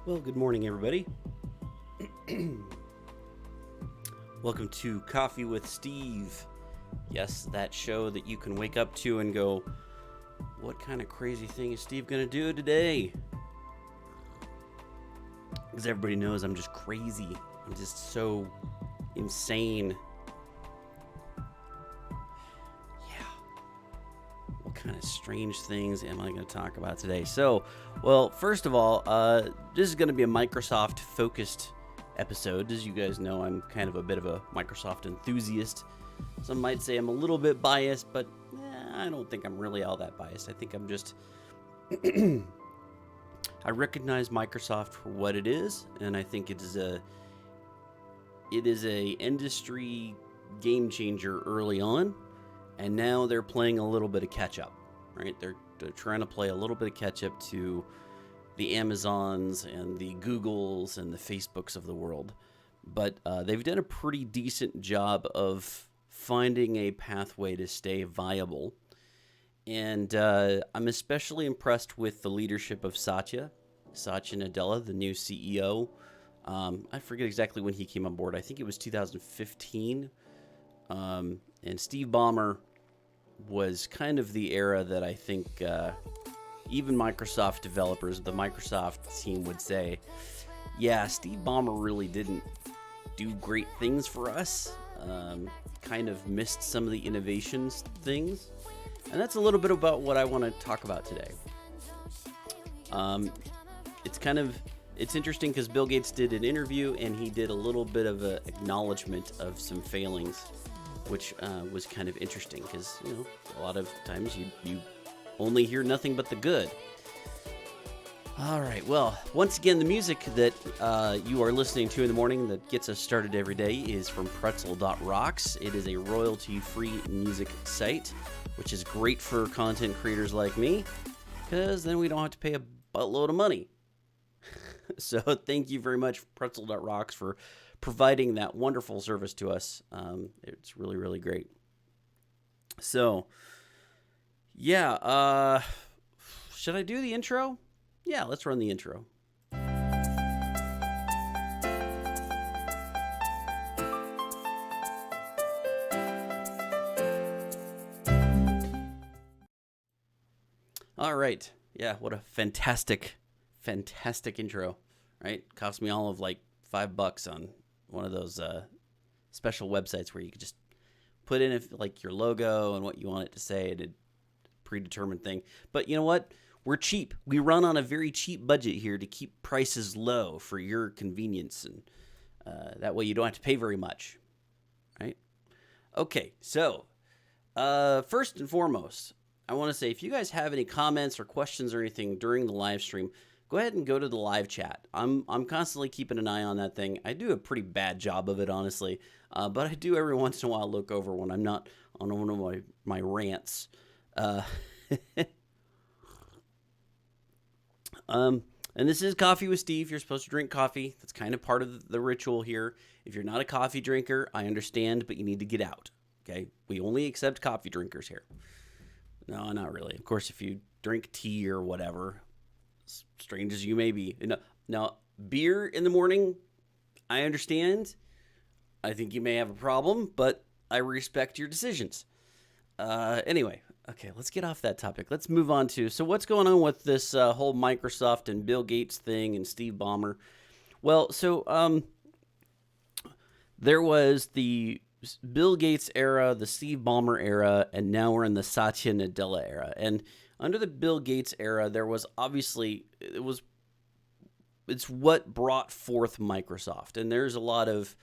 Well, good morning, everybody. Welcome to Coffee with Steve. Yes, that show that you can wake up to and go, what kind of crazy thing is Steve going to do today? Because everybody knows I'm just crazy. I'm just so insane. Yeah. What kind of strange things am I going to talk about today? So, well, first of all, this is going to be a Microsoft-focused episode. As you guys know, I'm kind of a bit of a Microsoft enthusiast. Some might say I'm a little bit biased, but I don't think I'm really all that biased. I think I'm just... I recognize Microsoft for what it is, and I think it is a industry game changer early on, and now they're playing a little bit of catch up, right? They're trying to play a little bit of catch up to the Amazons and the Googles and the Facebooks of the world, but they've done a pretty decent job of finding a pathway to stay viable. And I'm especially impressed with the leadership of Satya Nadella, the new CEO. I forget exactly when he came on board. I think it was 2015. And Steve Ballmer was kind of the era that I think even Microsoft developers, the Microsoft team would say, yeah, Steve Ballmer really didn't do great things for us. Kind of missed some of the innovations things. And that's a little bit about what I want to talk about today. It's interesting because Bill Gates did an interview and he did a little bit of an acknowledgement of some failings, which was kind of interesting because, you know, a lot of times you only hear nothing but the good. All right, well, once again, the music that you are listening to in the morning that gets us started every day is from Pretzel.rocks. It is a royalty-free music site, which is great for content creators like me, because then we don't have to pay a buttload of money. So thank you very much, Pretzel.rocks, for providing that wonderful service to us. It's really, really great. So, yeah, should I do the intro? Yeah, let's run the intro. All right. Yeah, what a fantastic intro, right? Cost me all of like $5 on one of those special websites where you could just put in like your logo and what you want it to say, and a predetermined thing. But you know what? We're cheap. We run on a very cheap budget here to keep prices low for your convenience, and that way you don't have to pay very much, right? Okay, so first and foremost, I want to say if you guys have any comments or questions or anything during the live stream, go ahead and go to the live chat. I'm constantly keeping an eye on that thing. I do a pretty bad job of it, honestly, but I do every once in a while look over when I'm not on one of my rants. And this is Coffee with Steve. You're supposed to drink coffee. That's kind of part of the ritual here. If you're not a coffee drinker, I understand, but you need to get out. Okay? We only accept coffee drinkers here. No, not really. Of course, if you drink tea or whatever, strange as you may be. Now, beer in the morning, I understand. I think you may have a problem, but I respect your decisions. Anyway, okay, let's get off that topic. Let's move on to, so what's going on with this whole Microsoft and Bill Gates thing and Steve Ballmer? Well, so there was the Bill Gates era, the Steve Ballmer era, and now we're in the Satya Nadella era. And under the Bill Gates era, there was obviously, it's what brought forth Microsoft. And there's a lot of,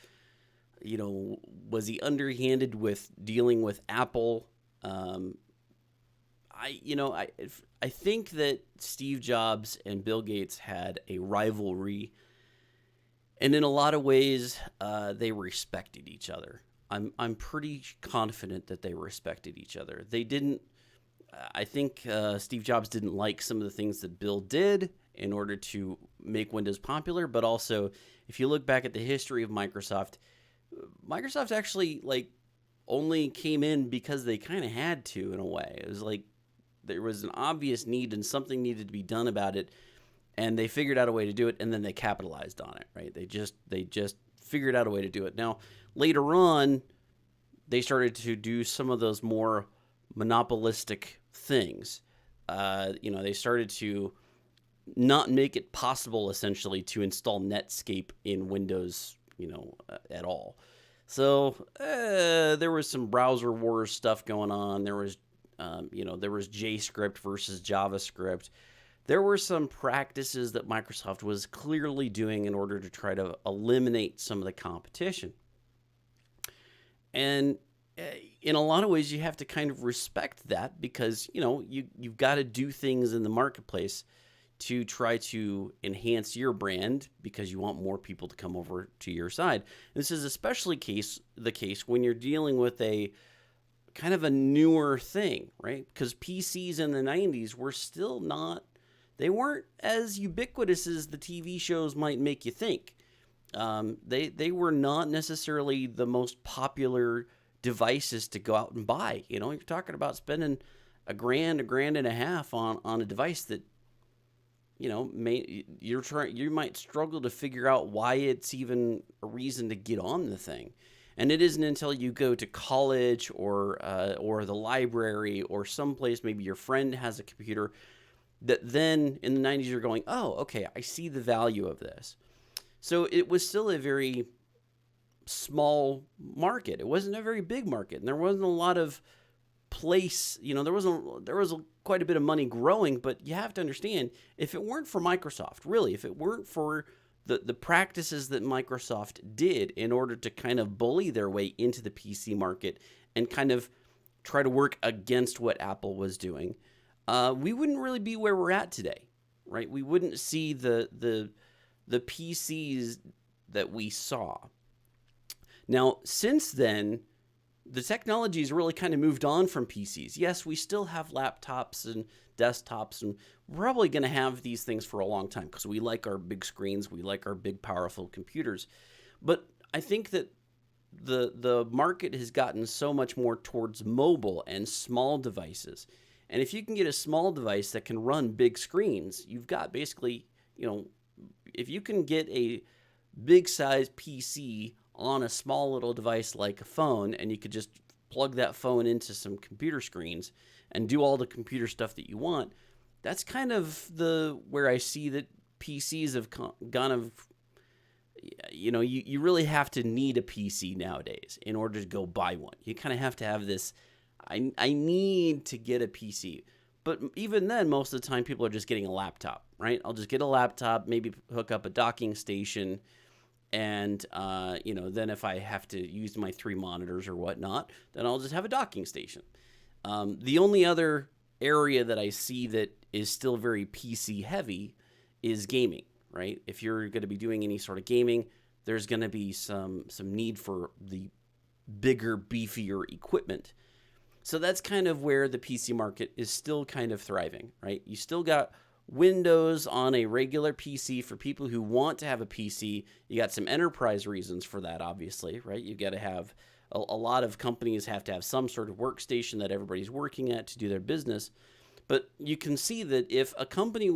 you know, was he underhanded with dealing with Apple? I think that Steve Jobs and Bill Gates had a rivalry, and in a lot of ways, they respected each other. I'm pretty confident that they respected each other. They didn't. I think Steve Jobs didn't like some of the things that Bill did in order to make Windows popular, but also, if you look back at the history of Microsoft actually only came in because they kind of had to, in a way. It was like there was an obvious need and something needed to be done about it. and they figured out a way to do it, and then they capitalized on it, right? They just figured out a way to do it. Now, later on, they started to do some of those more monopolistic things. They started to not make it possible, essentially, to install Netscape in Windows, at all. So there was some browser wars stuff going on. There was, there was JavaScript versus JavaScript. There were some practices that Microsoft was clearly doing in order to try to eliminate some of the competition. And in a lot of ways, you have to kind of respect that because, you've got to do things in the marketplace to try to enhance your brand because you want more people to come over to your side. And this is especially the case when you're dealing with a kind of a newer thing, right? Because PCs in the 90s were still they weren't as ubiquitous as the TV shows might make you think. They were not necessarily the most popular devices to go out and buy. You're talking about spending $1,000, $1,500 on a device that, you might struggle to figure out why it's even a reason to get on the thing. And it isn't until you go to college or the library or someplace, maybe your friend has a computer, that then in the 90s you're going, oh, okay, I see the value of this. So it was still a very small market. It wasn't a very big market, and there wasn't a lot of place. There was quite a bit of money growing, but you have to understand, if it weren't for Microsoft, really, if it weren't for the practices that Microsoft did in order to kind of bully their way into the PC market and kind of try to work against what Apple was doing, we wouldn't really be where we're at today, right? We wouldn't see the PCs that we saw. Now, since then, the technology has really kind of moved on from PCs. Yes, we still have laptops and desktops, and we're probably going to have these things for a long time because we like our big screens, we like our big, powerful computers. But I think that the market has gotten so much more towards mobile and small devices. And if you can get a small device that can run big screens, you've got basically, if you can get a big size PC on a small little device like a phone, and you could just plug that phone into some computer screens and do all the computer stuff that you want, that's kind of where I see that PCs have gone of, you really have to need a PC nowadays in order to go buy one. You kind of have to have this, I need to get a PC. But even then, most of the time, people are just getting a laptop, right? I'll just get a laptop, maybe hook up a docking station, and, then if I have to use my 3 monitors or whatnot, then I'll just have a docking station. The only other area that I see that is still very PC heavy is gaming, right? If you're going to be doing any sort of gaming, there's going to be some need for the bigger, beefier equipment. So that's kind of where the PC market is still kind of thriving, right? You still got Windows on a regular PC for people who want to have a PC. You got some enterprise reasons for that, obviously, right? You got to have a lot of companies have to have some sort of workstation that everybody's working at to do their business. But you can see that if a company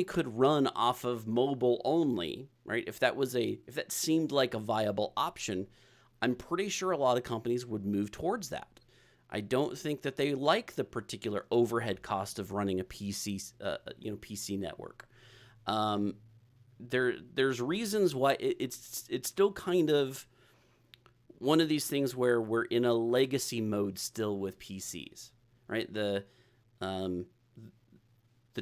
could run off of mobile only, right? If that seemed like a viable option, I'm pretty sure a lot of companies would move towards that. I don't think that they like the particular overhead cost of running a PC, PC network. There's reasons why it's still kind of one of these things where we're in a legacy mode still with PCs, right? The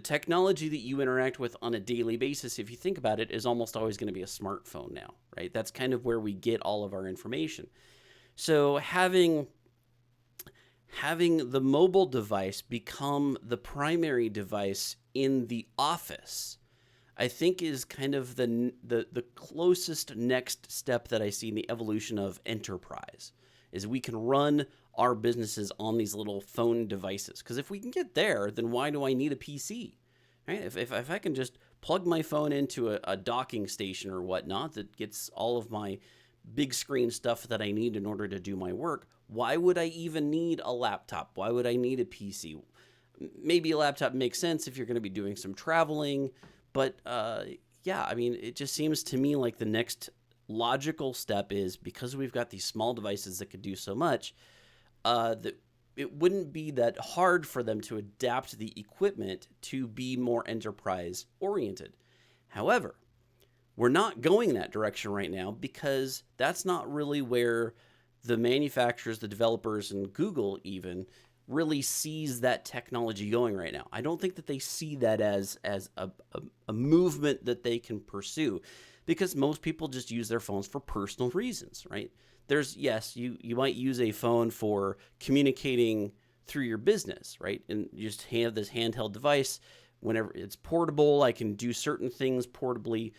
technology that you interact with on a daily basis, if you think about it, is almost always going to be a smartphone now, right? That's kind of where we get all of our information. So having the mobile device become the primary device in the office, I think is kind of the closest next step that I see in the evolution of enterprise, is we can run our businesses on these little phone devices. Because if we can get there, then why do I need a PC? Right? If I can just plug my phone into a docking station or whatnot that gets all of my big screen stuff that I need in order to do my work, why would I even need a laptop? Why would I need a PC? maybe a laptop makes sense if you're going to be doing some traveling. But yeah, I mean, it just seems to me like the next logical step is, because we've got these small devices that could do so much, that it wouldn't be that hard for them to adapt the equipment to be more enterprise oriented. However, we're not going that direction right now, because that's not really where the manufacturers, the developers, and Google even really sees that technology going right now. I don't think that they see that as a movement that they can pursue, because most people just use their phones for personal reasons, right? Yes, you might use a phone for communicating through your business, right? And you just have this handheld device. Whenever it's portable, I can do certain things portably,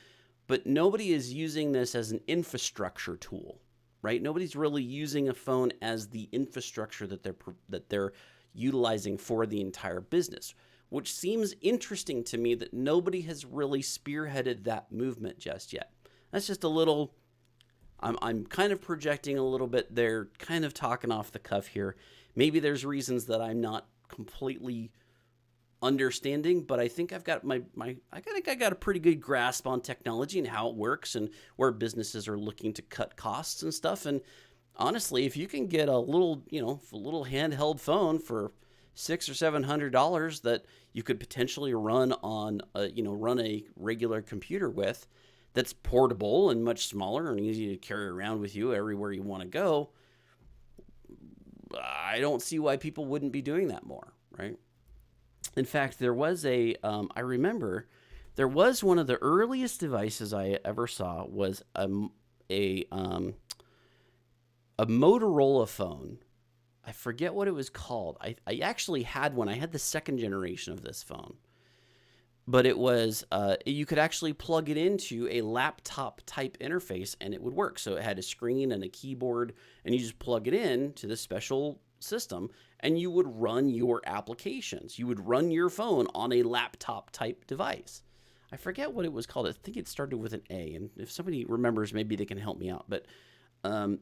but nobody is using this as an infrastructure tool, right? Nobody's really using a phone as the infrastructure that they're utilizing for the entire business, which seems interesting to me that nobody has really spearheaded that movement just yet. That's just a little, I'm kind of projecting a little bit there, kind of talking off the cuff here. Maybe there's reasons that I'm not completely understanding, but I think I've got I got a pretty good grasp on technology and how it works and where businesses are looking to cut costs and stuff. And honestly, if you can get a little handheld phone for $600 or $700 that you could potentially run on run a regular computer with, that's portable and much smaller and easy to carry around with you everywhere you want to go, I don't see why people wouldn't be doing that more, right? In fact, there was I remember there was one of the earliest devices I ever saw was a Motorola phone. I forget what it was called. I actually had one. I had the second generation of this phone. But it was, you could actually plug it into a laptop type interface and it would work. So it had a screen and a keyboard, and you just plug it in to this special system and you would run your applications. You would run your phone on a laptop type device. I forget what it was called. I think it started with an A, and if somebody remembers, maybe they can help me out. But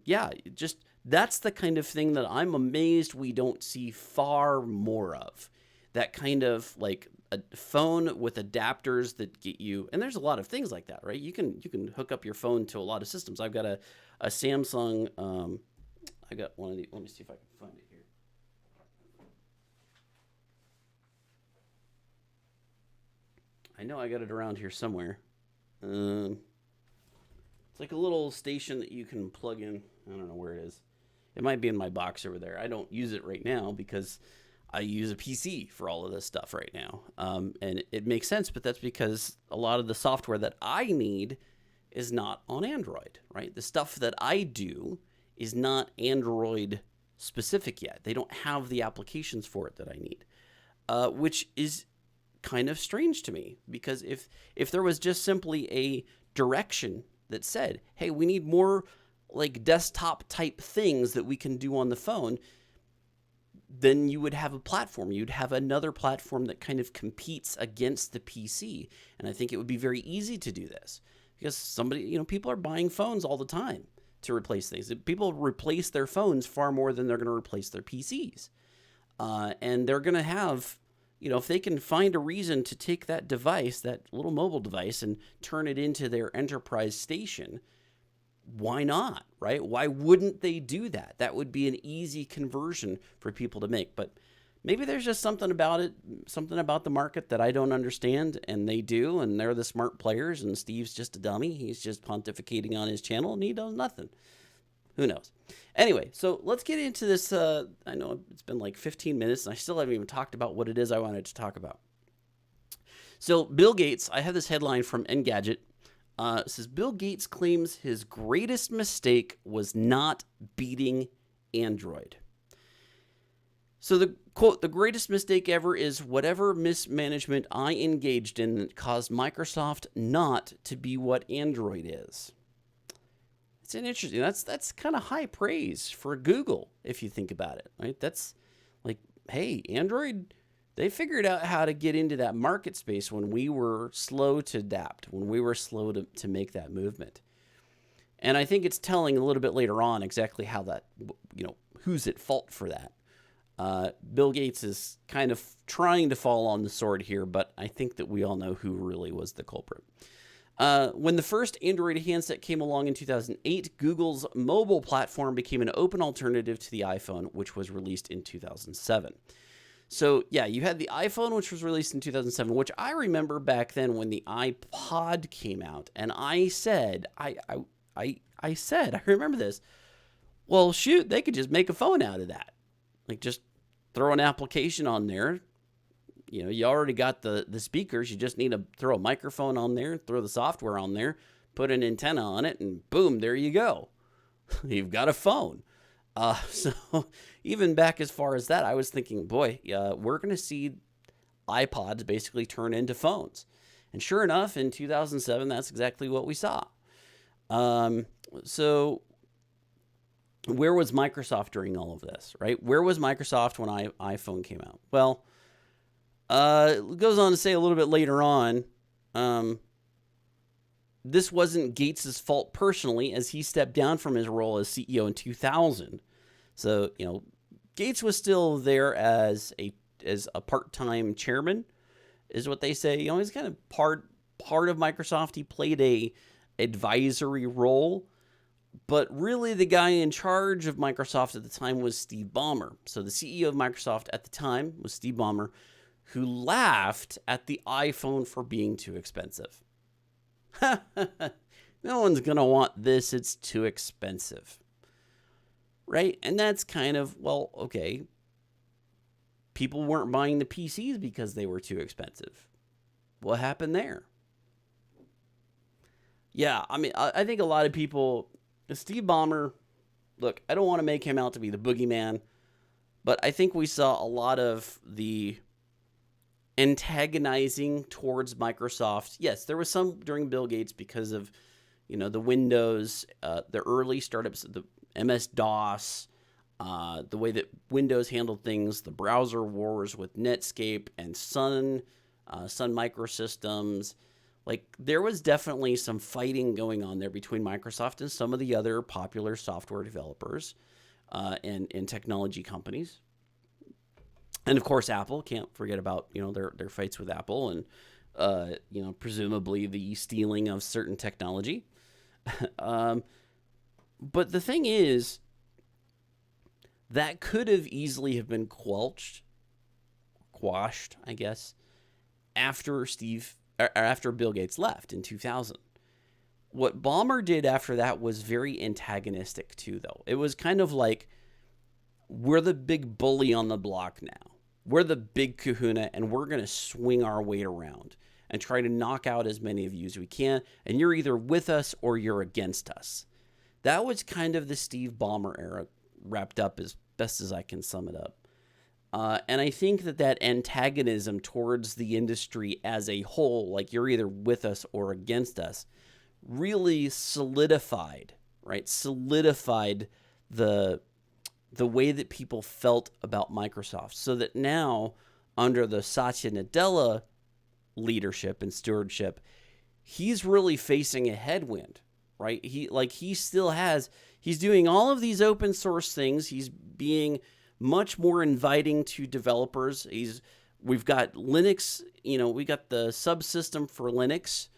yeah, just that's the kind of thing that I'm amazed we don't see far more of. That kind of like a phone with adapters that get you, and there's a lot of things like that, right? You can hook up your phone to a lot of systems. I've got a Samsung. I got one of the. Let me see if I can find it here. I know I got it around here somewhere. It's like a little station that you can plug in. I don't know where it is. It might be in my box over there. I don't use it right now because I use a PC for all of this stuff right now. And it makes sense, but that's because a lot of the software that I need is not on Android, right? The stuff that I do is not Android specific yet. They don't have the applications for it that I need, which is kind of strange to me, because if there was just simply a direction that said, hey, we need more like desktop type things that we can do on the phone, then you would have a platform. You'd have another platform that kind of competes against the PC. And I think it would be very easy to do this because people are buying phones all the time to replace things. People replace their phones far more than they're going to replace their PCs. And they're going to have, if they can find a reason to take that device, that little mobile device, and turn it into their enterprise station, why not, right? Why wouldn't they do that? That would be an easy conversion for people to make. But maybe there's just something about it, something about the market that I don't understand, and they do, and they're the smart players, and Steve's just a dummy. He's just pontificating on his channel, and he does nothing. Who knows? Anyway, so let's get into this. I know it's been like 15 minutes, and I still haven't even talked about what it is I wanted to talk about. So Bill Gates, I have this headline from Engadget. It says, Bill Gates claims his greatest mistake was not beating Android. So the quote, the greatest mistake ever is whatever mismanagement I engaged in that caused Microsoft not to be what Android is. It's an interesting, that's kind of high praise for Google, if you think about it, right? That's like, hey, Android, they figured out how to get into that market space when we were slow to adapt, when we were slow to make that movement. And I think it's telling a little bit later on exactly how that, who's at fault for that. Bill Gates is kind of trying to fall on the sword here, but I think that we all know who really was the culprit. When the first Android handset came along in 2008, Google's mobile platform became an open alternative to the iPhone, which was released in 2007. So, yeah, you had the iPhone, which was released in 2007, which I remember back then when the iPod came out. And I said, I remember this. Well, shoot, they could just make a phone out of that. Like, just throw an application on there. You know, you already got the speakers. You just need to throw a microphone on there, throw the software on there, put an antenna on it, and boom, there you go. You've got a phone. So even back as far as that, I was thinking, boy, we're going to see iPods basically turn into phones. And sure enough, in 2007, that's exactly what we saw. So where was Microsoft during all of this, right? Where was Microsoft when iPhone came out? Well, it goes on to say a little bit later on, this wasn't Gates' fault personally, as he stepped down from his role as CEO in 2000. So, you know, Gates was still there as a part-time chairman, is what they say. You know, he's kind of part of Microsoft. He played a advisory role, but really the guy in charge of Microsoft at the time was Steve Ballmer. So the CEO of Microsoft at the time was Steve Ballmer, who laughed at the iPhone for being too expensive. No one's going to want this. It's too expensive. Right? And that's kind of, well, okay. People weren't buying the PCs because they were too expensive. What happened there? Yeah, I mean, I think a lot of people, Steve Ballmer, look, I don't want to make him out to be the boogeyman, but I think we saw a lot of the antagonizing towards Microsoft. Yes, there was some during Bill Gates because of, you know, the Windows, the early startups, the MS-DOS, the way that Windows handled things, the browser wars with Netscape and Sun Microsystems. Like, there was definitely some fighting going on there between Microsoft and some of the other popular software developers and technology companies. And of course, Apple, can't forget about, you know, their fights with Apple and, you know, presumably the stealing of certain technology. But the thing is, that could have easily have been quashed, I guess, after Bill Gates left in 2000. What Ballmer did after that was very antagonistic too, though. It was kind of like, we're the big bully on the block now. We're the big kahuna, and we're going to swing our weight around and try to knock out as many of you as we can. And you're either with us or you're against us. That was kind of the Steve Ballmer era wrapped up as best as I can sum it up. And I think that antagonism towards the industry as a whole, like you're either with us or against us, really solidified the way that people felt about Microsoft, so that now, under the Satya Nadella leadership and stewardship, he's really facing a headwind, right? He's doing all of these open source things. He's being much more inviting to developers. We've got Linux, you know, we got the subsystem for Linux,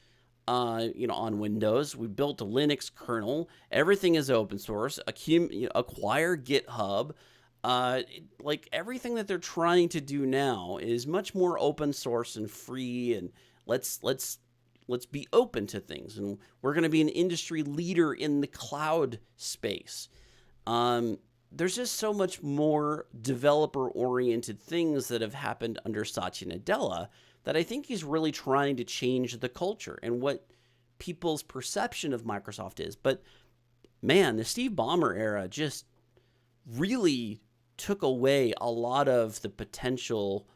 you know, on Windows. We built a Linux kernel. Everything is open source. Acquire GitHub. Like, everything that they're trying to do now is much more open source and free. And let's be open to things. And we're going to be an industry leader in the cloud space. There's just so much more developer-oriented things that have happened under Satya Nadella that I think he's really trying to change the culture and what people's perception of Microsoft is. But, man, the Steve Ballmer era just really took away a lot of the potential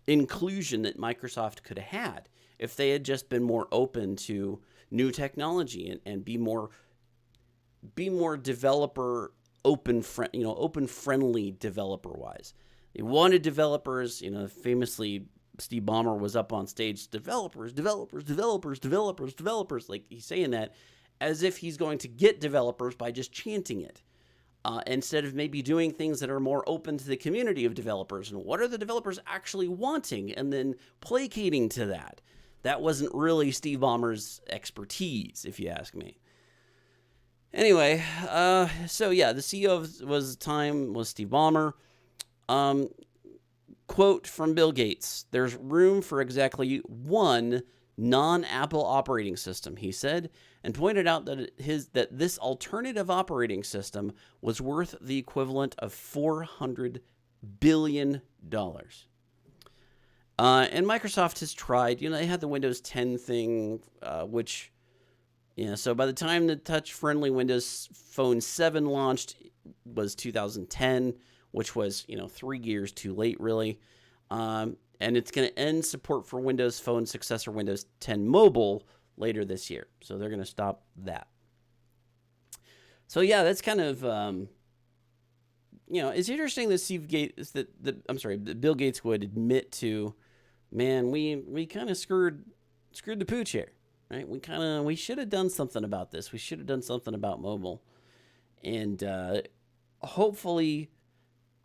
inclusion that Microsoft could have had if they had just been more open to new technology and be more developer open friendly developer wise. They wanted developers, you know, famously Steve Ballmer was up on stage, developers. Like, he's saying that as if he's going to get developers by just chanting it. instead of maybe doing things that are more open to the community of developers and what are the developers actually wanting and then placating to that. That wasn't really Steve Ballmer's expertise, if you ask me. Anyway, so yeah, the CEO was Steve Ballmer. Quote from Bill Gates, "There's room for exactly one non-Apple operating system," he said, and pointed out that this alternative operating system was worth the equivalent of $400 billion. And Microsoft has tried, they had the Windows 10 thing, which, so by the time the touch-friendly Windows Phone 7 launched was 2010, which was, 3 years too late, really. And it's going to end support for Windows Phone successor Windows 10 Mobile later this year. So they're going to stop that. So yeah, that's kind of, it's interesting that Bill Gates would admit to, man, we kind of screwed the pooch here, right? We should have done something about this. We should have done something about mobile. And hopefully,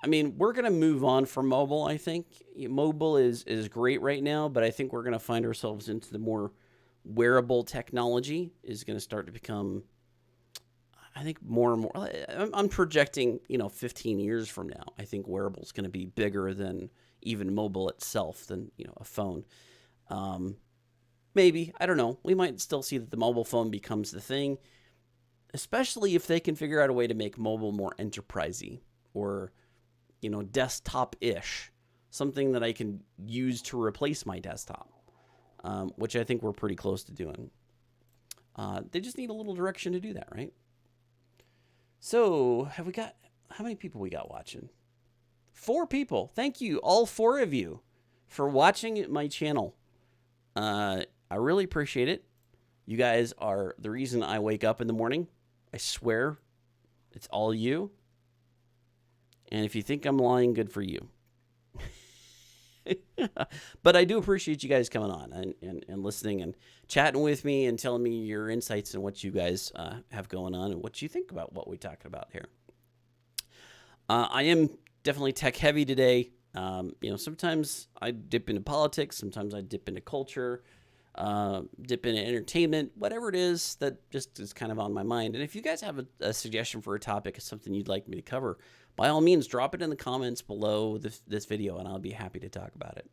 we're going to move on from mobile, I think. Mobile is great right now, but I think we're going to find ourselves into the more wearable technology is going to start to become, I think, more and more. I'm projecting, 15 years from now, I think wearable is going to be bigger than even mobile itself, than, a phone. Maybe, I don't know. We might still see that the mobile phone becomes the thing, especially if they can figure out a way to make mobile more enterprisey or, desktop-ish, something that I can use to replace my desktop, which I think we're pretty close to doing. They just need a little direction to do that, right? So, how many people we got watching? 4 people. Thank you, all 4 of you, for watching my channel. I really appreciate it. You guys are the reason I wake up in the morning. I swear, it's all you. And if you think I'm lying, good for you. But I do appreciate you guys coming on and listening and chatting with me and telling me your insights and what you guys have going on and what you think about what we talked about here. I am definitely tech heavy today. Sometimes I dip into politics, sometimes I dip into culture, dip into entertainment, whatever it is that just is kind of on my mind. And if you guys have a suggestion for a topic or something you'd like me to cover, by all means, drop it in the comments below this video, and I'll be happy to talk about it.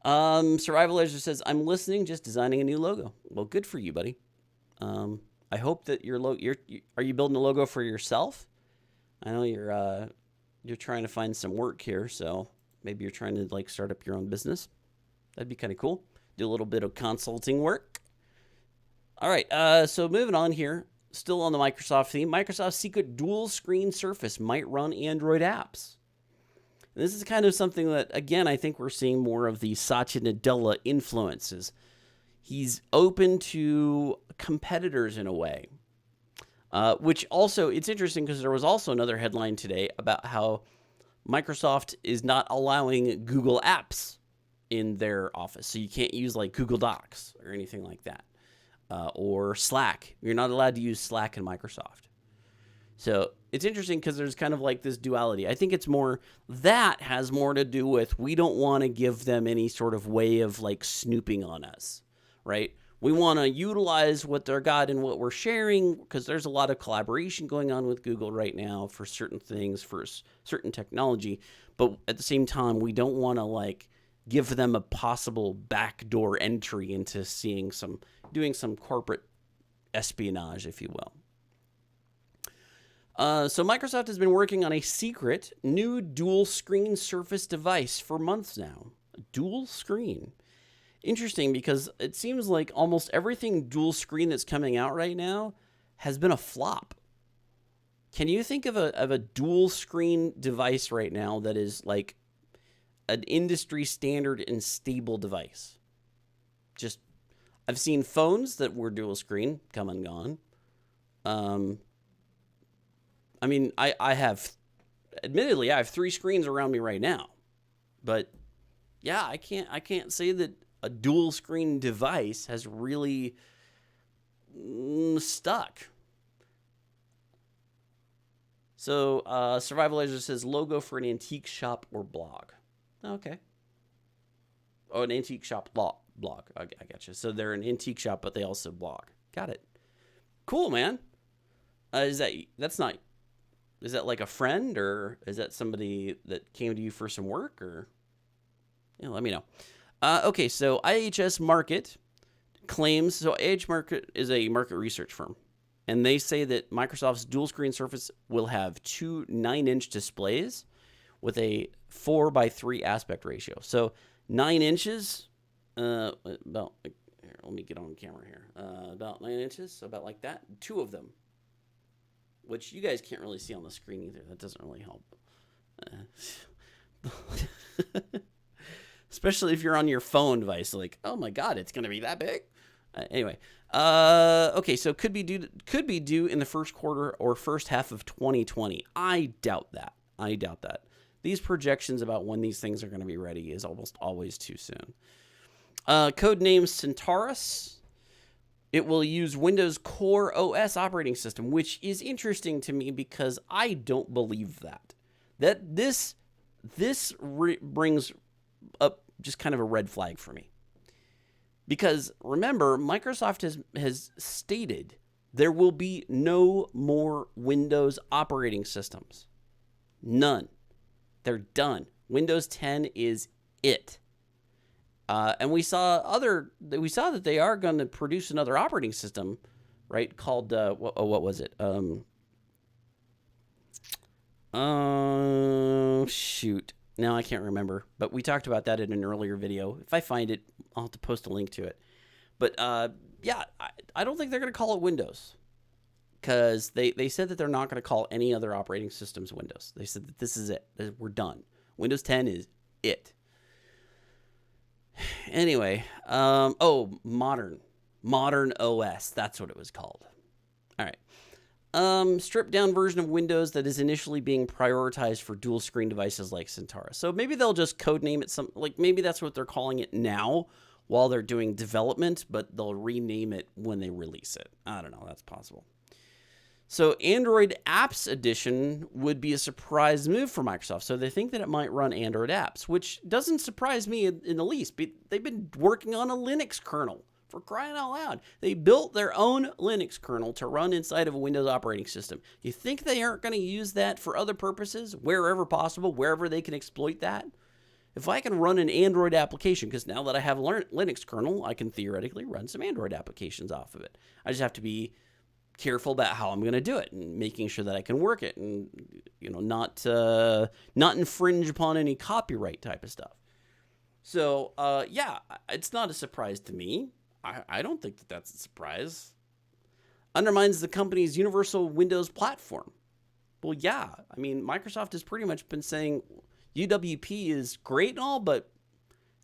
Survivalizer says, "I'm listening, just designing a new logo." Well, good for you, buddy. I hope that are you building a logo for yourself? I know you're trying to find some work here, so maybe you're trying to start up your own business. That'd be kind of cool. Do a little bit of consulting work. All right, so moving on here. Still on the Microsoft theme, Microsoft's secret dual screen Surface might run Android apps. And this is kind of something that, again, I think we're seeing more of the Satya Nadella influences. He's open to competitors in a way, which also, it's interesting because there was also another headline today about how Microsoft is not allowing Google apps in their office. So you can't use Google Docs or anything like that. Or Slack. You're not allowed to use Slack in Microsoft. So it's interesting because there's kind of this duality. I think it's more, that has more to do with we don't want to give them any sort of way of snooping on us, right? We want to utilize what they're got and what we're sharing because there's a lot of collaboration going on with Google right now for certain things, for certain technology. But at the same time, we don't want to give them a possible backdoor entry into doing some corporate espionage, if you will. So Microsoft has been working on a secret new dual screen Surface device for months now. A dual screen. Interesting because it seems like almost everything dual screen that's coming out right now has been a flop. Can you think of a dual screen device right now that is an industry standard and stable device? I've seen phones that were dual screen come and gone. I have 3 screens around me right now, but yeah, I can't say that a dual screen device has really stuck. So Survivalizer says logo for an antique shop or blog. Okay. Oh, an antique shop blog. I gotcha. So they're an antique shop, but they also blog. Got it. Cool, man. Is that like a friend, or is that somebody that came to you for some work, or let me know. Okay, so IHS Markit claims, so IHS Markit is a market research firm, and they say that Microsoft's dual screen Surface will have two 9-inch displays with a 4:3 aspect ratio. So 9 inches, about, here, let me get on camera here, about 9 inches, so about like that, two of them, which you guys can't really see on the screen either. That doesn't really help. Especially if you're on your phone device, like, oh my God, it's going to be that big. Anyway, okay, so could be due in the first quarter or first half of 2020. I doubt that. These projections about when these things are going to be ready is almost always too soon. Codename Centaurus. It will use Windows Core OS operating system, which is interesting to me because I don't believe that. This brings up just kind of a red flag for me. Because remember, Microsoft has stated there will be no more Windows operating systems. None. They're done. Windows 10 is it. And we saw that they are going to produce another operating system, right? Called what was it? Shoot. Now I can't remember. But we talked about that in an earlier video. If I find it, I'll have to post a link to it. But yeah, I don't think they're going to call it Windows, because they said that they're not going to call any other operating systems Windows. They said that this is it. We're done. Windows 10 is it. Anyway, modern OS. That's what it was called. All right. Stripped down version of Windows that is initially being prioritized for dual screen devices like Centaurus. So maybe they'll just codename it maybe that's what they're calling it now while they're doing development, but they'll rename it when they release it. I don't know. That's possible. So Android Apps Edition would be a surprise move for Microsoft. So they think that it might run Android apps, which doesn't surprise me in the least. They've been working on a Linux kernel, for crying out loud. They built their own Linux kernel to run inside of a Windows operating system. You think they aren't going to use that for other purposes, wherever possible, wherever they can exploit that? If I can run an Android application, because now that I have a Linux kernel, I can theoretically run some Android applications off of it. I just have to be careful about how I'm going to do it and making sure that I can work it and not infringe upon any copyright type of stuff. So yeah, it's not a surprise to me. I don't think that that's a surprise. Undermines the company's universal Windows platform. Well, yeah, I mean, Microsoft has pretty much been saying UWP is great and all, but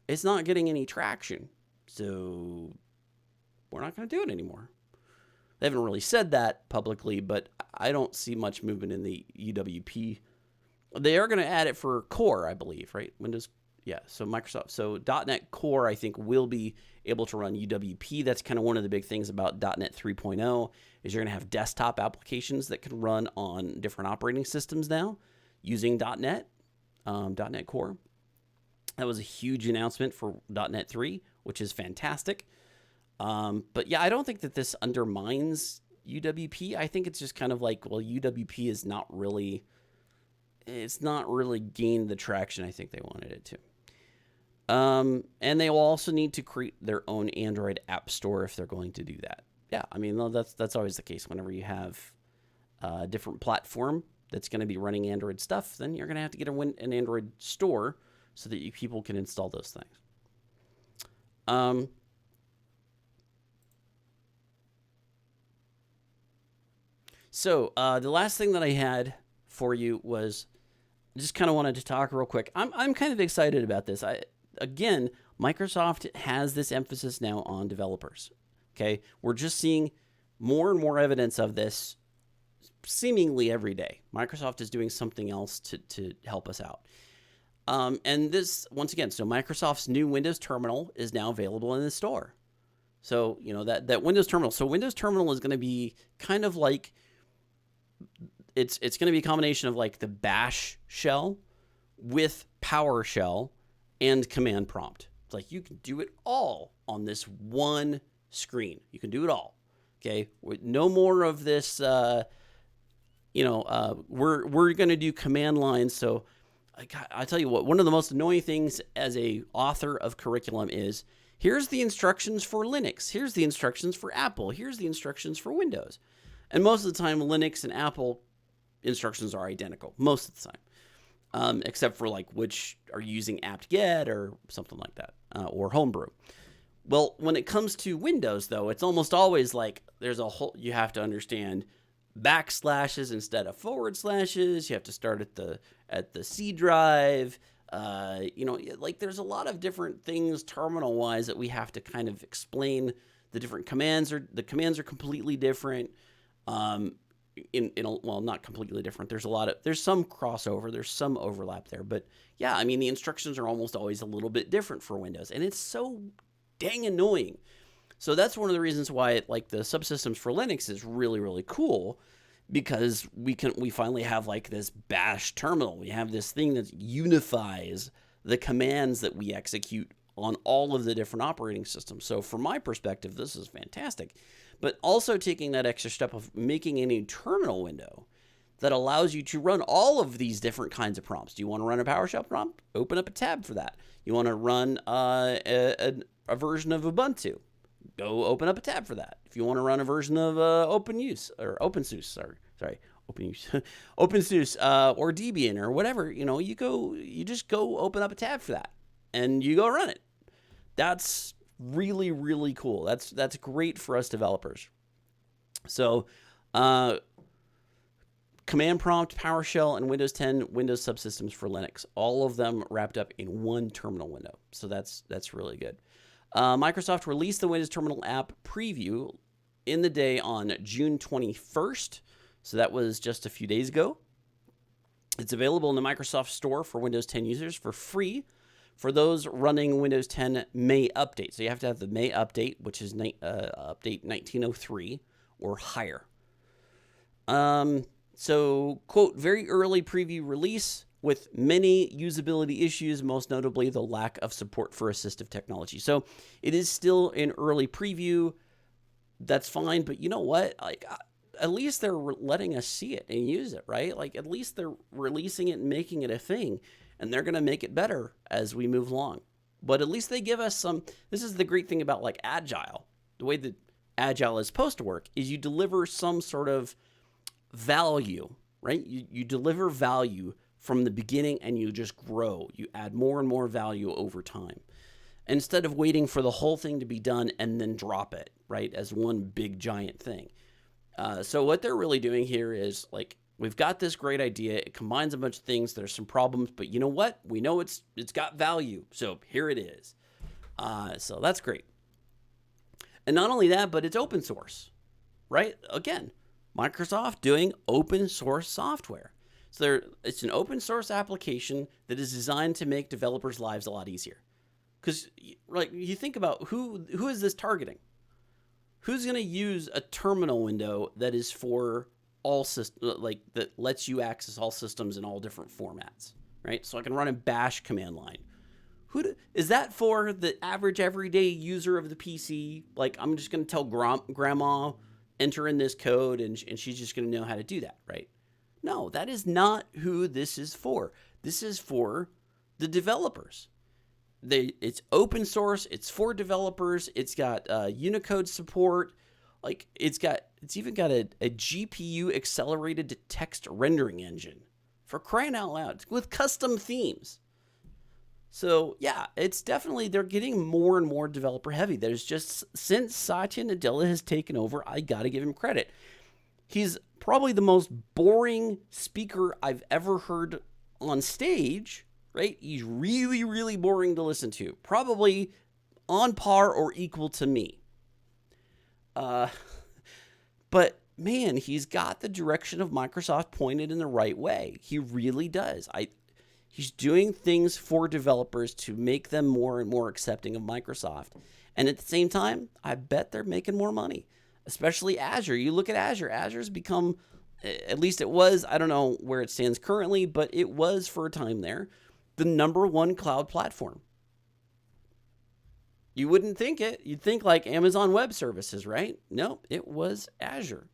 it's not getting any traction. So we're not going to do it anymore. They haven't really said that publicly, but I don't see much movement in the UWP. They are going to add it for Core, I believe, right? Windows, yeah. So Microsoft, so .NET Core, I think, will be able to run UWP. That's kind of one of the big things about .NET 3.0 is you're going to have desktop applications that can run on different operating systems now using .NET, .NET Core. That was a huge announcement for .NET 3, which is fantastic. But yeah, I don't think that this undermines UWP. I think it's just kind of like, well, UWP is not really gained the traction I think they wanted it to. And they will also need to create their own Android app store if they're going to do that. Yeah, I mean, that's always the case. Whenever you have a different platform that's going to be running Android stuff, then you're going to have to get an Android store so that people can install those things. So the last thing that I had for you was just kind of wanted to talk real quick. I'm kind of excited about this. Again, Microsoft has this emphasis now on developers. Okay, we're just seeing more and more evidence of this seemingly every day. Microsoft is doing something else to help us out. And this, once again, so Microsoft's new Windows Terminal is now available in the store. So, that Windows Terminal. So Windows Terminal is going to be kind of like it's going to be a combination of like the bash shell with PowerShell and command prompt. It's like you can do it all on this one screen. You can do it all. Okay, with no more of this. We're going to do command lines. So I tell you what, one of the most annoying things as a author of curriculum is here's the instructions for Linux. Here's the instructions for Apple. Here's the instructions for Windows. And most of the time, Linux and Apple instructions are identical most of the time, except for like which are using apt-get or something like that, or homebrew. Well, when it comes to Windows, though, it's almost always like there's a whole, you have to understand backslashes instead of forward slashes. You have to start at the C drive. Like there's a lot of different things terminal-wise that we have to kind of explain. The different commands are completely different. Well, not completely different. There's some crossover. There's some overlap there. But yeah, I mean, the instructions are almost always a little bit different for Windows, and it's so dang annoying. So that's one of the reasons why like the subsystems for Linux is really, really cool, because we finally have like this bash terminal. We have this thing that unifies the commands that we execute on all of the different operating systems. So from my perspective, this is fantastic. But also taking that extra step of making a new terminal window that allows you to run all of these different kinds of prompts. Do you want to run a PowerShell prompt? Open up a tab for that. You want to run a version of Ubuntu? Go open up a tab for that. If you want to run a version of OpenSUSE or Debian or whatever, you just go open up a tab for that and you go run it. That's really, really cool. That's great for us developers. So, command prompt, PowerShell, and Windows 10 Windows subsystems for Linux, all of them wrapped up in one terminal window. So that's really good. Microsoft released the Windows Terminal app preview in the day on June 21st. So that was just a few days ago. It's available in the Microsoft Store for Windows 10 users for free for those running Windows 10 May update. So you have to have the May update, which is update 1903 or higher. So, quote, very early preview release with many usability issues, most notably the lack of support for assistive technology. So it is still in early preview. That's fine, but you know what? Like, at least they're letting us see it and use it, right? Like, at least they're releasing it and making it a thing, and they're going to make it better as we move along. But at least they give us some. This is the great thing about like Agile. The way that Agile is supposed to work is you deliver some sort of value, right? You deliver value from the beginning and you just grow. You add more and more value over time, instead of waiting for the whole thing to be done and then drop it, right, as one big giant thing. So what they're really doing here is like, we've got this great idea. It combines a bunch of things. There's some problems, but you know what? We know it's got value. So here it is. So that's great. And not only that, but it's open source, right? Again, Microsoft doing open source software. So it's an open source application that is designed to make developers' lives a lot easier. Because like you think about who is this targeting? Who's going to use a terminal window that is for all systems, like that lets you access all systems in all different formats, right? So I can run a bash command line. Is that for the average everyday user of the PC? Like, I'm just going to tell grandma, enter in this code, and she's just going to know how to do that, right? No, that is not who this is for. This is for the developers. It's open source. It's for developers. It's got Unicode support. Like, it's even got a GPU accelerated text rendering engine, for crying out loud, with custom themes. So yeah, it's definitely, they're getting more and more developer heavy. There's just, since Satya Nadella has taken over, I gotta give him credit. He's probably the most boring speaker I've ever heard on stage, right? He's really, really boring to listen to. Probably on par or equal to me. But man, he's got the direction of Microsoft pointed in the right way. He really does. He's doing things for developers to make them more and more accepting of Microsoft. And at the same time, I bet they're making more money, especially Azure. You look at Azure. Azure's become at least it was, I don't know where it stands currently, but it was for a time there, the #1 cloud platform. You wouldn't think it. You'd think like Amazon Web Services, right? Nope, it was Azure.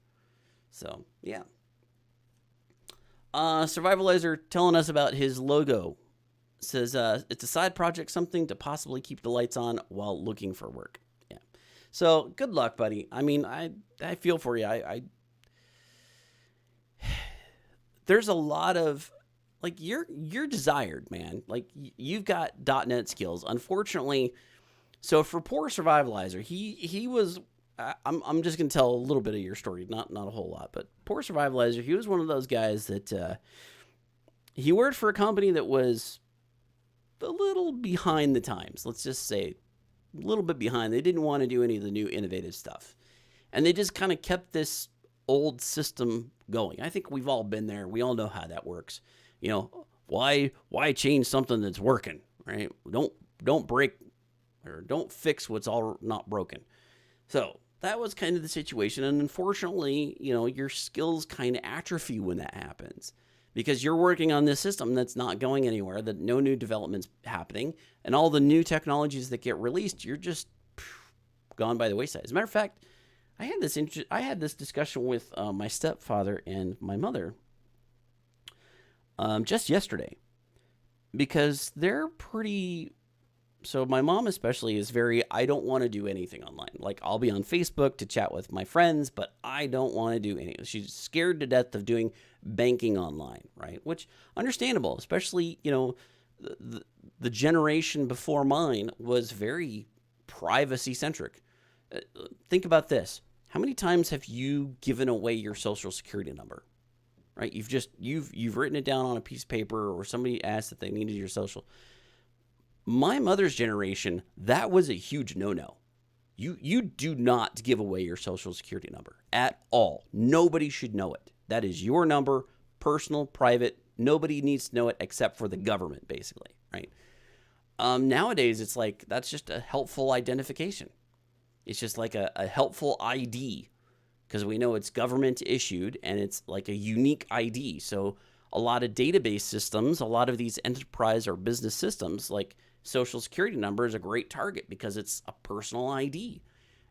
So, yeah. Survivalizer telling us about his logo. Says it's a side project, something to possibly keep the lights on while looking for work. Yeah. So, good luck, buddy. I mean, I feel for you. There's a lot of, like, you're desired, man. Like, you've got .NET skills. Unfortunately, so for poor Survivalizer, he was, I'm just gonna tell a little bit of your story, not a whole lot, but poor Survivalizer, he was one of those guys that he worked for a company that was a little behind the times. Let's just say a little bit behind. They didn't want to do any of the new innovative stuff, and they just kind of kept this old system going. I think we've all been there. We all know how that works. You know, why change something that's working, right? Don't break or don't fix what's all not broken. So that was kind of the situation. And unfortunately, you know, your skills kind of atrophy when that happens because you're working on this system that's not going anywhere, that no new development's happening, and all the new technologies that get released, you're just gone by the wayside. As a matter of fact, I had this discussion with my stepfather and my mother just yesterday because they're pretty. So my mom especially is very, I don't want to do anything online. Like, I'll be on Facebook to chat with my friends, but I don't want to do anything. She's scared to death of doing banking online, right? Which, understandable, especially, you know, the generation before mine was very privacy-centric. Think about this. How many times have you given away your social security number? Right? You've written it down on a piece of paper, or somebody asked if they needed your social. My mother's generation, that was a huge no-no. You do not give away your social security number at all. Nobody should know it. That is your number, personal, private. Nobody needs to know it except for the government, basically, right? Nowadays, it's like that's just a helpful identification. It's just like a helpful ID because we know it's government issued and it's like a unique ID. So a lot of database systems, a lot of these enterprise or business systems, like social security number is a great target because it's a personal ID.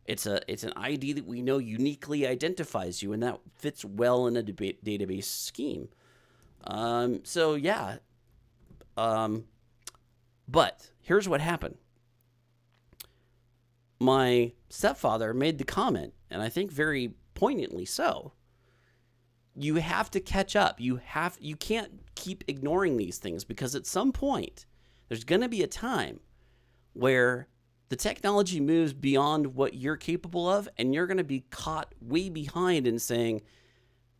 It's an ID that we know uniquely identifies you, and that fits well in a database scheme. So yeah. But here's what happened. My stepfather made the comment, and I think very poignantly so. You have to catch up. You can't keep ignoring these things because at some point there's going to be a time where the technology moves beyond what you're capable of, and you're going to be caught way behind and saying,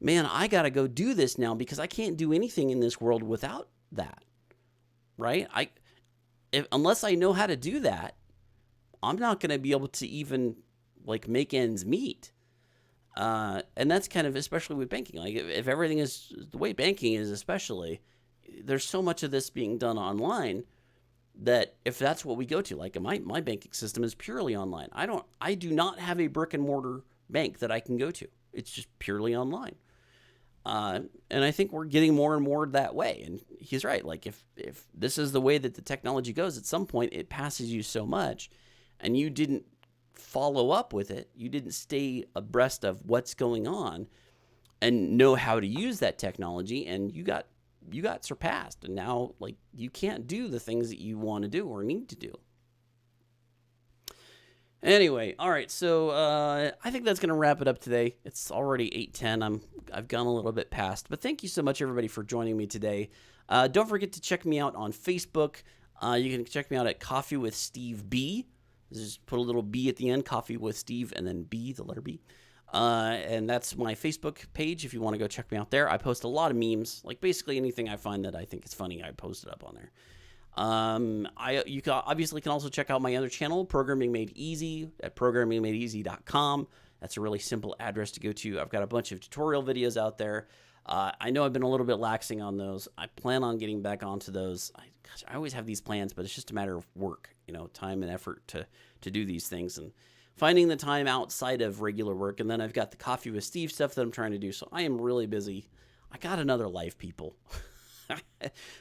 man, I got to go do this now because I can't do anything in this world without that, right? Unless I know how to do that, I'm not going to be able to even like make ends meet. And that's kind of, especially with banking, like if everything is the way banking is, especially, there's so much of this being done online that if that's what we go to, like my banking system is purely online. I do not have a brick and mortar bank that I can go to. It's just purely online. And I think we're getting more and more that way. And he's right. Like if this is the way that the technology goes, at some point it passes you so much and you didn't follow up with it. You didn't stay abreast of what's going on and know how to use that technology. And you got surpassed. And now like you can't do the things that you want to do or need to do. Anyway, all right, so I think that's going to wrap it up today. It's already 8:10. I've gone a little bit past, but thank you so much, everybody, for joining me today. Don't forget to check me out on Facebook. You can check me out at Coffee with Steve B. Just put a little B at the end, Coffee with Steve, and then B, the letter B. And that's my Facebook page if you want to go check me out there. I post a lot of memes, like basically anything I find that I think is funny, I post it up on there. You can also check out my other channel, Programming Made Easy, at programmingmadeeasy.com. That's a really simple address to go to. I've got a bunch of tutorial videos out there. I know I've been a little bit laxing on those. I plan on getting back onto those. I always have these plans, but it's just a matter of work, time and effort to do these things. finding the time outside of regular work. And then I've got the Coffee with Steve stuff that I'm trying to do. So I am really busy. I got another life, people.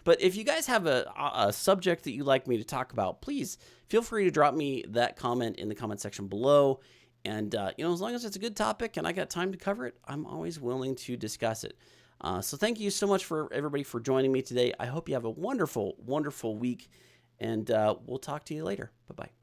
But if you guys have a subject that you'd like me to talk about, please feel free to drop me that comment in the comment section below. And, as long as it's a good topic and I got time to cover it, I'm always willing to discuss it. So thank you so much for everybody for joining me today. I hope you have a wonderful, wonderful week, and we'll talk to you later. Bye-bye.